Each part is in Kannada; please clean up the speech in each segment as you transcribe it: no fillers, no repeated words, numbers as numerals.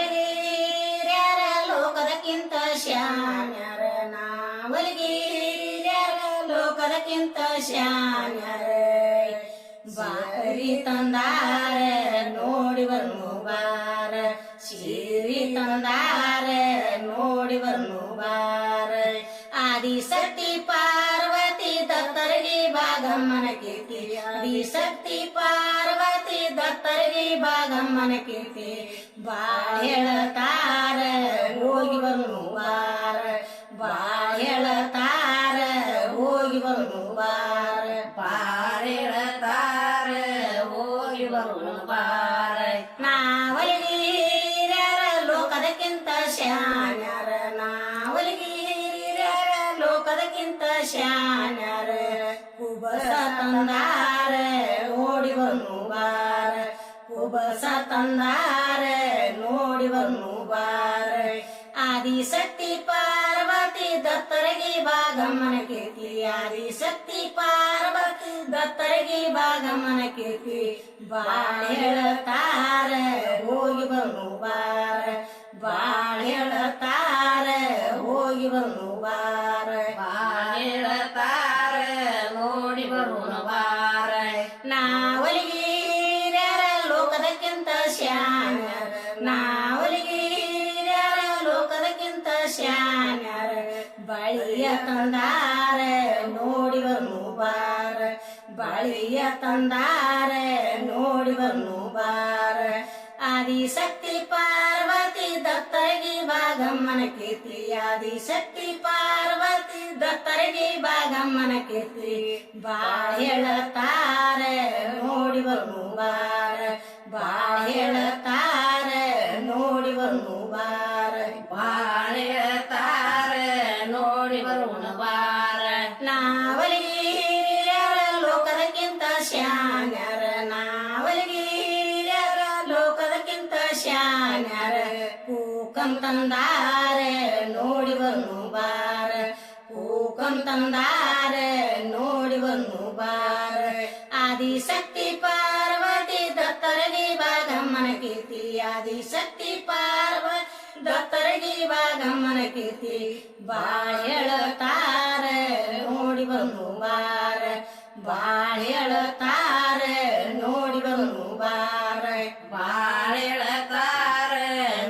ನಾವಲಗಿರ್ಯಾರ ಲೋಕದಕ್ಕಿಂತ ಶಾನ್ಯರ ನಾವಲಗಿರ್ಯಾರ ಲೋಕದಕ್ಕಿಂತ ಶಾನ್ಯರ ಬಾರಿ ತಂದಾರ ನೋಡಿ ಬರ್ನು ಬಾರ ಸೀರಿ ತಂದಾರ ನೋಡಿ ಬರ್ನು ಬಾರ ಆದಿಶಕ್ತಿ ಪಾರ್ವತಿ ದತ್ತರಿಗೆ ಭಾಗಮ್ಮನ ಕೀರ್ತಿ ಆದಿಶಕ್ತಿ ಪಾರ್ವತಿ ದತ್ತರಿಗೆ ಭಾಗಮ್ಮನ ಕೀರ್ತಿ ಬಾಳ್ ಹೇಳತಾರ ಹೋಗಿ ಬರ್ನು ಬಾರ ಬಾಳ್ ಹೇಳತಾರ ಹೋಗಿ ಬರ್ನು ಬಾರ ಬಾಳ್ ಹೇಳತಾರ ಹೋಗಿ ಬರ್ನು ಬಾರ ನಾವಲಗಿರ್ಯಾರ ಲೋಕದಕ್ಕಿಂತ ಶಾನ್ಯರ ನಾವಲಗಿರ್ಯಾರ ಲೋಕದಕ್ಕಿಂತ ಶಾನ್ಯರ ಕುಬಸ ತಂದಾರ ಓಡಿ ಬರ್ನು ಬಾರ ಕುಬಸ ತಂದಾರ ನೋಡಿ ಬರ್ನು ಬಾರ ಆದಿಶಕ್ತಿ ಪಾರ್ವತಿ ದತ್ತರಿಗೆ ಭಾಗಮ್ಮನ ಕೀರ್ತಿ ಆದಿಶಕ್ತಿ ಪಾರ್ವತಿ ದತ್ತರಿಗೆ ಭಾಗಮ್ಮನ ಕೀರ್ತಿ ಬಾಳ್ ಹೇಳತಾರ ಹೋಗಿ ಬರ್ನು ಬಾರ ಬಾಳ್ ಹೇಳತಾರ ಹೋಗಿ ಬರ್ನು ಬಾರ ಬಾಳ್ ಹೇಳತಾರ ನೋಡಿ ಬರ್ನು ಬಾರ ನಾವಲಗಿರ್ಯಾರ ಲೋಕದಕ್ಕಿಂತ ಶಾನ್ಯರ ನಾವಲಗಿರ್ಯಾರ ಲೋಕದಕ್ಕಿಂತ ಶಾನ್ಯರ ಬಳಿಯ ತಂದಾರ ನೋಡಿ ಬರ್ನು ಬಾರ ಬಳಿಯ ತಂದಾರ ನೋಡಿ ಬರ್ನು ಬಾರ ಆದಿಶಕ್ತಿ ಪಾರ್ವತಿ ದತ್ತರಿಗೆ ಭಾಗಮ್ಮನ ಕೀರ್ತಿ ಆದಿಶಕ್ತಿ ಪಾರ್ವತಿ ದತ್ತರಿಗೆ ಭಾಗಮ್ಮನ ಕೀರ್ತಿ ಬಾಳ್ ಹೇಳತಾರ ನೋಡಿ ಬರ್ನು ಬಾರ ಬಾಳ್ ಹೇಳತಾರ ನೋಡಿ ಬರ್ನು ಬಾರ ಬಾಳ್ ಹೇಳತಾರ ನೋಡಿ ಬರ್ನು ಬಾರ ನಾವಲಗಿರ್ಯಾರ ಲೋಕದಕ್ಕಿಂತ ಶಾನ್ಯರ ನಾವಲಗಿರ್ಯಾರ ಲೋಕದಕ್ಕಿಂತ ಶಾನ್ಯರ ಕೂಕಂ ತಂದಾರ ನೋಡಿ ಬರ್ನು ಬಾರ ಕೂಕಂ ತಂದಾರ ನೋಡಿ ಬರ್ನು ಬಾರ ಆದಿಶಕ್ತಿ ಪಾರ್ವತಿ ದತ್ತರಿಗೆ ಭಾಗಮ್ಮನ ಕೀರ್ತಿ ಆದಿಶಕ್ತಿ ಪಾರ್ವತಿ ದತ್ತರಿಗೆ ಭಾಗಮ್ಮನ ಕೀರ್ತಿ ಬಾಳ್ ಹೇಳತಾರ ನೋಡಿ ಬರ್ನು ಬಾರ ಬಾಳ್ ಹೇಳತಾರ ನೋಡಿ ಬರ್ನು ಬಾರ ಬಾಳ್ ಹೇಳತಾರ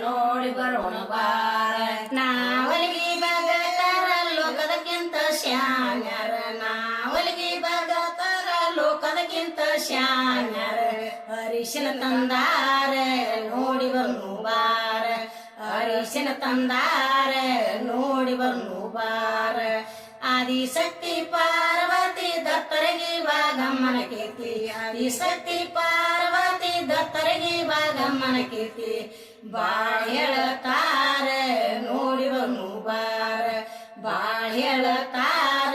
ನೋಡಿ ಬರ್ನು ಬಾರ ನಾವಲಗಿ ಭಗತರ ಲೋಕದಕ್ಕಿಂತ ಶಾನ್ಯರ ನಾವಲಗಿ ಭಗತರ ಲೋಕದಕ್ಕಿಂತ ಶಾನ್ಯರ ಅರಿಶಿನ ತಂದಾರ ನೋಡಿ ಬರ್ನು ಬಾರ ಅರಿಶಿನ ತಂದಾರ ನೋಡಿ ಬರ್ನು ಬಾರ ಆದಿಶಕ್ತಿ ಪಾರ್ವತಿ ದತ್ತರಿಗೆ ಭಾಗಮ್ಮನ ಕೀರ್ತಿ ಆದಿಶಕ್ತಿ ಪಾರ್ವತಿ ದತ್ತರಿಗೆ ಭಾಗಮ್ಮನ ಕೀರ್ತಿ ಬಾಳ್ ಹೇಳತಾರ ನೋಡಿ ಬರ್ನು ಬಾರ ಬಾಳ್ ಹೇಳತಾರ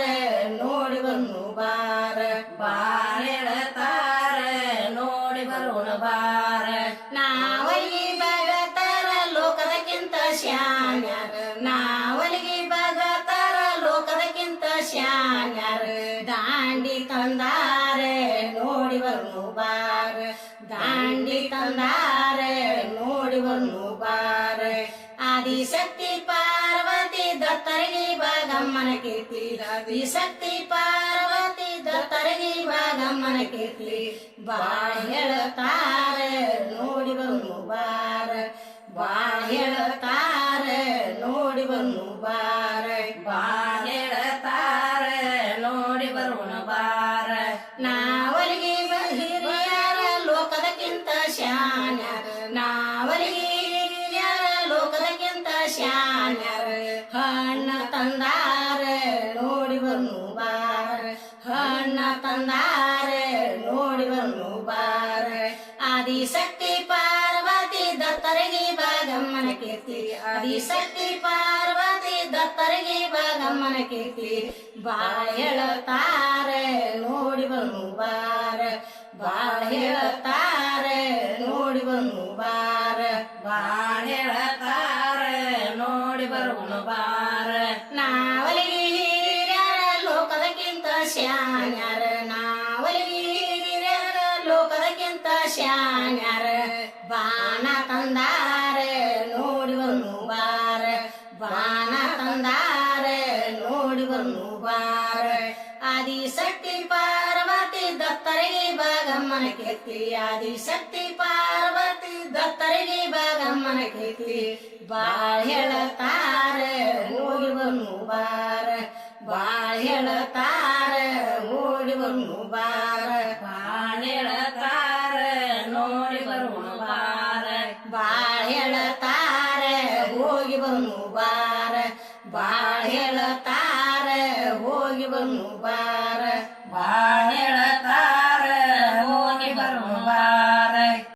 ನೋಡಿ ಬರ್ನು ಬಾರ ಬಾಳ್ ಹೇಳತಾರ ನೋಡಿ ಬರ್ನು ಬಾರ ನಾವಲಗಿ ಭಗತರ ಲೋಕದಕ್ಕಿಂತ ಶಾನ್ಯರ ನಾವಲಗಿ ಭಗತರ ಲೋಕದಕ್ಕಿಂತ ಶಾನ್ಯರ ದಾಂಡಿ ತಂದಾರ ನೋಡಿ ಬರ್ನು ಬಾರ ದಾಂಡಿ ತಂದಾರ ನೋಡಿ ಬರ್ನು ಬಾರ ಆದಿಶಕ್ತಿ ಪಾರ್ವತಿ ದತ್ತರಿಗೆ ಭಾಗಮ್ಮನ ಕೀರ್ತಿ ಆದಿಶಕ್ತಿ ಪಾರ್ವತಿ ದತ್ತರಿಗೆ ಭಾಗಮ್ಮನ ಕೀರ್ತಿ ಬಾಳ್ ಹೇಳತಾರ ನೋಡಿ ಬರ್ನು ಬಾರ ಬಾಳ್ ಹೇಳತಾರ ನೋಡಿ ಬರ್ನು ಬಾರ ಬಾಳ್ ಹೇಳತಾರ ನೋಡಿ ಬರ್ನು ಬಾರ ನಾವಲಗಿ ಹಿರಿಯರ ಲೋಕದಕ್ಕಿಂತ ಶಾನ್ಯರ ನಾವಲಗಿರ್ಯಾರ ಲೋಕದಕ್ಕಿಂತ ಶಾನ್ಯರ ಹಣ್ಣ ತಂದಾರ ನೋಡಿ ಬರ್ನು ಬಾರ ಹಣ್ಣ ತಂದಾರ ನೋಡಿ ಬರ್ನು ಬಾರ ಆದಿಶಕ್ತಿ ಪಾರ್ವತಿ ದತ್ತರಿಗೆ ಭಾಗಮ್ಮನ ಕೀರ್ತಿ ಆದಿಶಕ್ತಿ ಪಾರ್ವತಿ ದತ್ತರಿಗೆ ಭಾಗಮ್ಮನ ಕೀರ್ತಿ ಬಾಳ್ ಹೇಳತಾರ ನೋಡಿ ಬರ್ನು ಬಾರ ಬಾಳ್ ಹೇಳತಾರ ನೋಡಿ ಬರ್ನು ಬಾರ ಬಾಳ್ ಹೇಳತಾರ ನೋಡಿ ಬರ್ನು ಬಾರ ನಾವಲಗಿರ್ಯಾರ ಲೋಕದಕ್ಕಿಂತ ಶಾನ್ಯರ ನಾವಲಗಿರ್ಯಾರ ಲೋಕದಕ್ಕಿಂತ ಶಾನ್ಯರ ಬಾಣ ತಂದ ತಂದಾರೆ ನೋಡಿ ಬನ್ನು ಬಾರ ಬಾಣ ತಂದಾರೆ ನೋಡಿ ಬನ್ನು ಬಾರ ಆದಿಶಕ್ತಿ ಪಾರ್ವತಿ ದತ್ತರಿಗೆ ಬಾಗಮ್ಮನ ಕೀರ್ತಿ ಆದಿಶಕ್ತಿ ಪಾರ್ವತಿ ದತ್ತರಿಗೆ ಬಾಗಮ್ಮನ ಕೀರ್ತಿ ಬಾಳ್ ಹೇಳತಾರೆ ನೋಡಿ ಬನ್ನು ಬಾರ ಬಾಳ್ ಹೇಳತಾರೆ ನೋಡಿ ಬನ್ನು ಬಾರ ಬಾಳ್ ಹೇಳತಾರೆ ನೋಡಿ ಬನ್ನು ಬಾರ ಬಾಳ್ ಹೇಳತಾರೆ ಹೋಗಿ ಬನ್ನು ಬಾರ ಬಾಳ್ ಹೇಳತಾರೆ ಹೋಗಿ ಬನ್ನು ಬಾರ